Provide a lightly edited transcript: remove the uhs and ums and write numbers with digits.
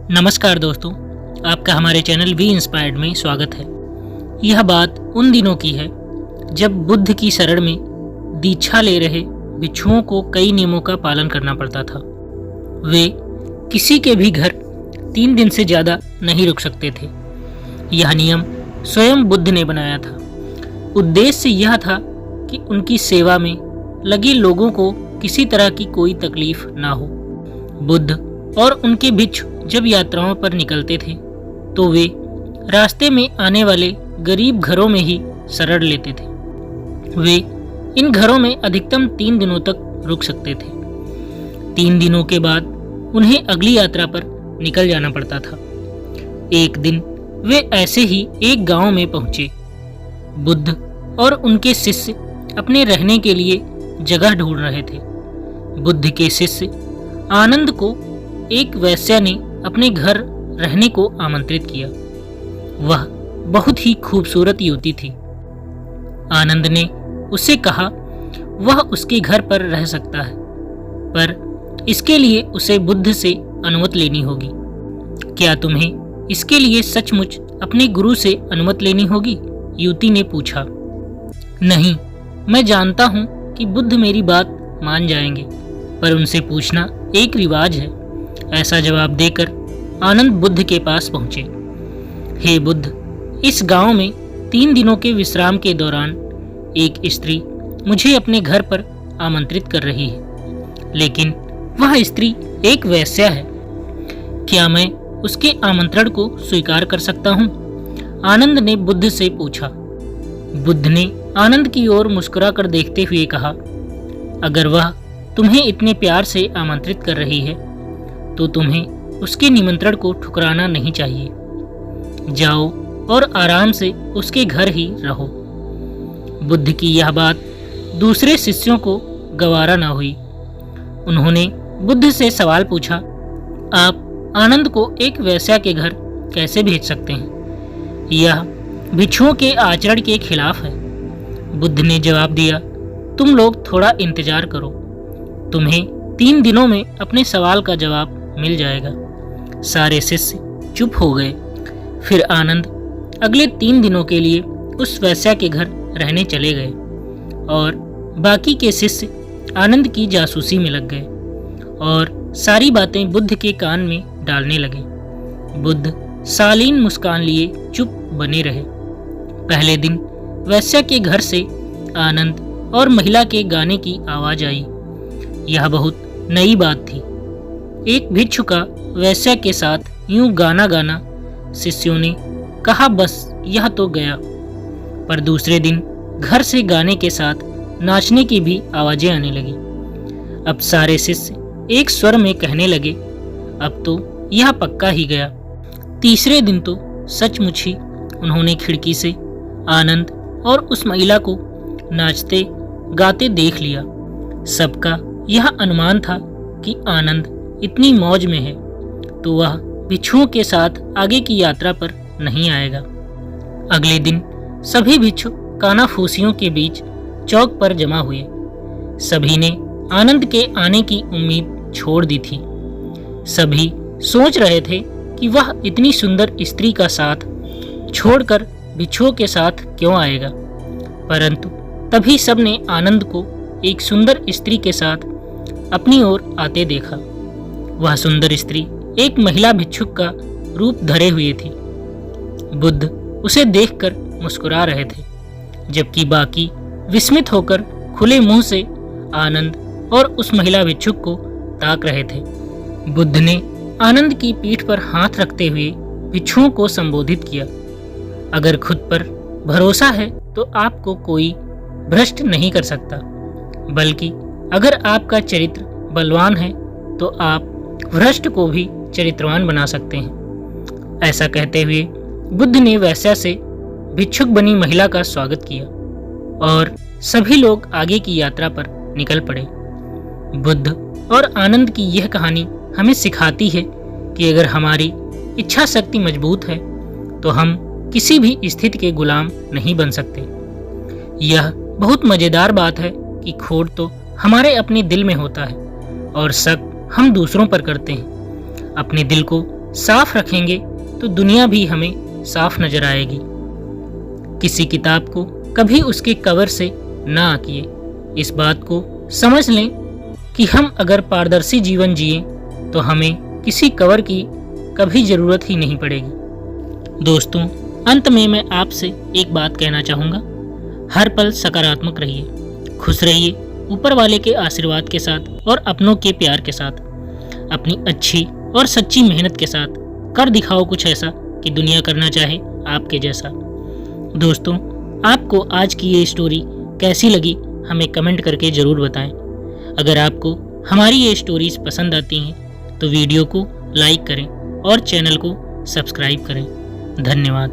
नमस्कार दोस्तों, आपका हमारे चैनल वी इंस्पायर्ड में स्वागत है। यह बात उन दिनों की है जब बुद्ध की शरण में दीक्षा ले रहे भिक्षुओं को कई नियमों का पालन करना पड़ता था। वे किसी के भी घर 3 दिन से ज़्यादा नहीं रुक सकते थे। यह नियम स्वयं बुद्ध ने बनाया था। उद्देश्य यह था कि उनकी सेवा में लगे लोगों को किसी तरह की कोई तकलीफ ना हो। बुद्ध और उनके भिक्षु जब यात्राओं पर निकलते थे तो वे रास्ते में आने वाले गरीब घरों में ही शरण लेते थे। वे इन घरों में अधिकतम 3 दिनों तक रुक सकते थे। 3 दिनों के बाद उन्हें अगली यात्रा पर निकल जाना पड़ता था। एक दिन वे ऐसे ही एक गांव में पहुंचे। बुद्ध और उनके शिष्य अपने रहने के लिए जगह ढूंढ रहे थे। बुद्ध के शिष्य आनंद को एक वैश्या ने अपने घर रहने को आमंत्रित किया। वह बहुत ही खूबसूरत युवती थी। आनंद ने उससे कहा वह उसके घर पर रह सकता है, पर इसके लिए उसे बुद्ध से अनुमति लेनी होगी। क्या तुम्हें इसके लिए सचमुच अपने गुरु से अनुमति लेनी होगी? युवती ने पूछा। नहीं, मैं जानता हूँ कि बुद्ध मेरी बात मान जाएंगे, पर उनसे पूछना एक रिवाज है। ऐसा जवाब देकर आनंद बुद्ध के पास पहुंचे। हे बुद्ध, इस गांव में 3 दिनों के विश्राम के दौरान एक स्त्री मुझे अपने घर पर आमंत्रित कर रही है, लेकिन वह स्त्री एक वैश्या है। क्या मैं उसके आमंत्रण को स्वीकार कर सकता हूँ? आनंद ने बुद्ध से पूछा। बुद्ध ने आनंद की ओर मुस्कुराकर देखते हुए कहा, अगर वह तुम्हें इतने प्यार से आमंत्रित कर रही है तो तुम्हें उसके निमंत्रण को ठुकराना नहीं चाहिए। जाओ और आराम से उसके घर ही रहो। बुद्ध की यह बात दूसरे शिष्यों को गवारा न हुई। उन्होंने बुद्ध से सवाल पूछा, आप आनंद को एक वैश्या के घर कैसे भेज सकते हैं? यह भिक्षुओं के आचरण के खिलाफ है। बुद्ध ने जवाब दिया, तुम लोग थोड़ा इंतजार करो, तुम्हें 3 दिनों में अपने सवाल का जवाब मिल जाएगा। सारे शिष्य चुप हो गए। फिर आनंद अगले 3 दिनों के लिए उस वैश्या के घर रहने चले गए और बाकी के शिष्य आनंद की जासूसी में लग गए और सारी बातें बुद्ध के कान में डालने लगे। बुद्ध शालीन मुस्कान लिए चुप बने रहे। पहले दिन वैश्या के घर से आनंद और महिला के गाने की आवाज आई। यह बहुत नई बात थी। एक भिक्षु का वैश्या के साथ यूं गाना गाना शिष्यों ने कहा, बस यह तो गया। पर दूसरे दिन घर से गाने के साथ नाचने की भी आवाजें आने लगी। अब सारे शिष्य एक स्वर में कहने लगे, अब तो यह पक्का ही गया। तीसरे दिन तो सचमुच ही उन्होंने खिड़की से आनंद और उस महिला को नाचते गाते देख लिया। सबका यह अनुमान था कि आनंद इतनी मौज में है तो वह भिक्षुओं के साथ आगे की यात्रा पर नहीं आएगा। अगले दिन सभी भिक्षु कानाफूसियों के बीच चौक पर जमा हुए। सभी ने आनंद के आने की उम्मीद छोड़ दी थी। सभी सोच रहे थे कि वह इतनी सुंदर स्त्री का साथ छोड़कर भिक्षुओं के साथ क्यों आएगा, परंतु तभी सबने आनंद को एक सुंदर स्त्री के साथ अपनी ओर आते देखा। वह सुंदर स्त्री एक महिला भिक्षुक का रूप धरे हुए थी। बुद्ध उसे देखकर मुस्कुरा रहे थे, जबकि बाकी विस्मित होकर खुले मुंह से आनंद और उस महिला भिक्षुक को ताक रहे थे। बुद्ध ने आनंद की पीठ पर हाथ रखते हुए भिक्षुओं को संबोधित किया, अगर खुद पर भरोसा है तो आपको कोई भ्रष्ट नहीं कर सकता, बल्कि अगर आपका चरित्र बलवान है तो आप भ्रष्ट को भी चरित्रवान बना सकते हैं। ऐसा कहते हुए बुद्ध ने वैश्या से भिक्षुक बनी महिला का स्वागत किया और सभी लोग आगे की यात्रा पर निकल पड़े। बुद्ध और आनंद की यह कहानी हमें सिखाती है कि अगर हमारी इच्छा शक्ति मजबूत है तो हम किसी भी स्थिति के गुलाम नहीं बन सकते। यह बहुत मजेदार बात है कि खोट तो हमारे अपने दिल में होता है और शक हम दूसरों पर करते हैं। अपने दिल को साफ रखेंगे तो दुनिया भी हमें साफ नजर आएगी। किसी किताब को कभी उसके कवर से ना आंकिए। इस बात को समझ लें कि हम अगर पारदर्शी जीवन जिए तो हमें किसी कवर की कभी जरूरत ही नहीं पड़ेगी। दोस्तों, अंत में मैं आपसे एक बात कहना चाहूँगा, हर पल सकारात्मक रहिए, खुश रहिए, ऊपर वाले के आशीर्वाद के साथ और अपनों के प्यार के साथ, अपनी अच्छी और सच्ची मेहनत के साथ कर दिखाओ कुछ ऐसा कि दुनिया करना चाहे आपके जैसा। दोस्तों, आपको आज की ये स्टोरी कैसी लगी हमें कमेंट करके ज़रूर बताएं। अगर आपको हमारी ये स्टोरीज पसंद आती हैं तो वीडियो को लाइक करें और चैनल को सब्सक्राइब करें। धन्यवाद।